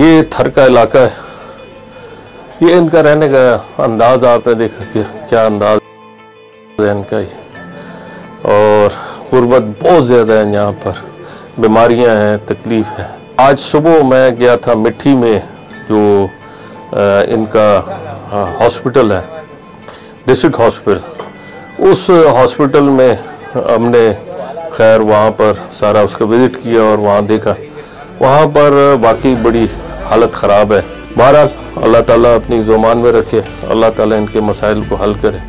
ये थर का इलाका है, ये इनका रहने का अंदाज आपने देखा कि क्या अंदाज है इनका ही। और गुर्बत बहुत ज़्यादा है यहाँ पर, बीमारियाँ हैं, तकलीफ़ है। आज सुबह मैं गया था मिट्टी में, जो इनका हॉस्पिटल है, डिस्ट्रिक्ट हॉस्पिटल, उस हॉस्पिटल में हमने खैर वहाँ पर सारा उसका विज़िट किया और वहाँ देखा, वहाँ पर वाकई बड़ी हालत ख़राब है। बहरहाल अल्लाह ताला अपनी ज़ुबान में रखे, अल्लाह ताला इनके मसाइल को हल करे।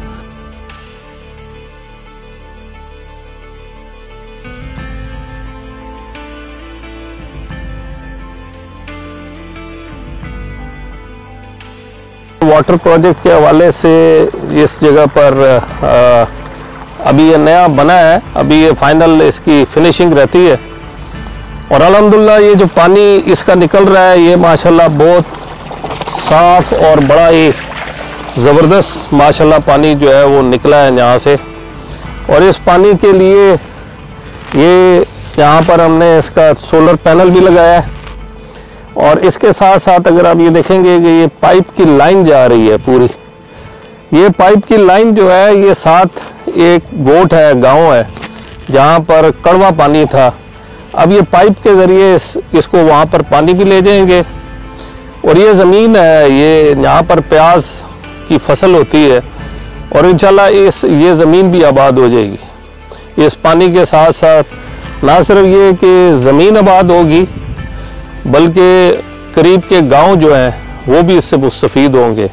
वाटर प्रोजेक्ट के हवाले से इस जगह पर अभी ये नया बना है, अभी ये फाइनल इसकी फिनिशिंग रहती है और अल्हम्दुलिल्लाह ये जो पानी इसका निकल रहा है ये माशाल्लाह बहुत साफ़ और बड़ा ही ज़बरदस्त माशाल्लाह पानी जो है वो निकला है यहाँ से। और इस पानी के लिए ये यहाँ पर हमने इसका सोलर पैनल भी लगाया है और इसके साथ साथ अगर आप ये देखेंगे कि ये पाइप की लाइन जा रही है पूरी, ये पाइप की लाइन जो है ये साथ एक गोट है, गांव है जहाँ पर कड़वा पानी था। अब ये पाइप के ज़रिए इसको वहाँ पर पानी भी ले जाएंगे। और ये ज़मीन है, ये यहाँ पर प्याज की फसल होती है और इंशाल्लाह ये ज़मीन भी आबाद हो जाएगी। इस पानी के साथ साथ ना सिर्फ ये कि ज़मीन आबाद होगी बल्कि करीब के गांव जो हैं वो भी इससे मुस्तफ़ीद होंगे।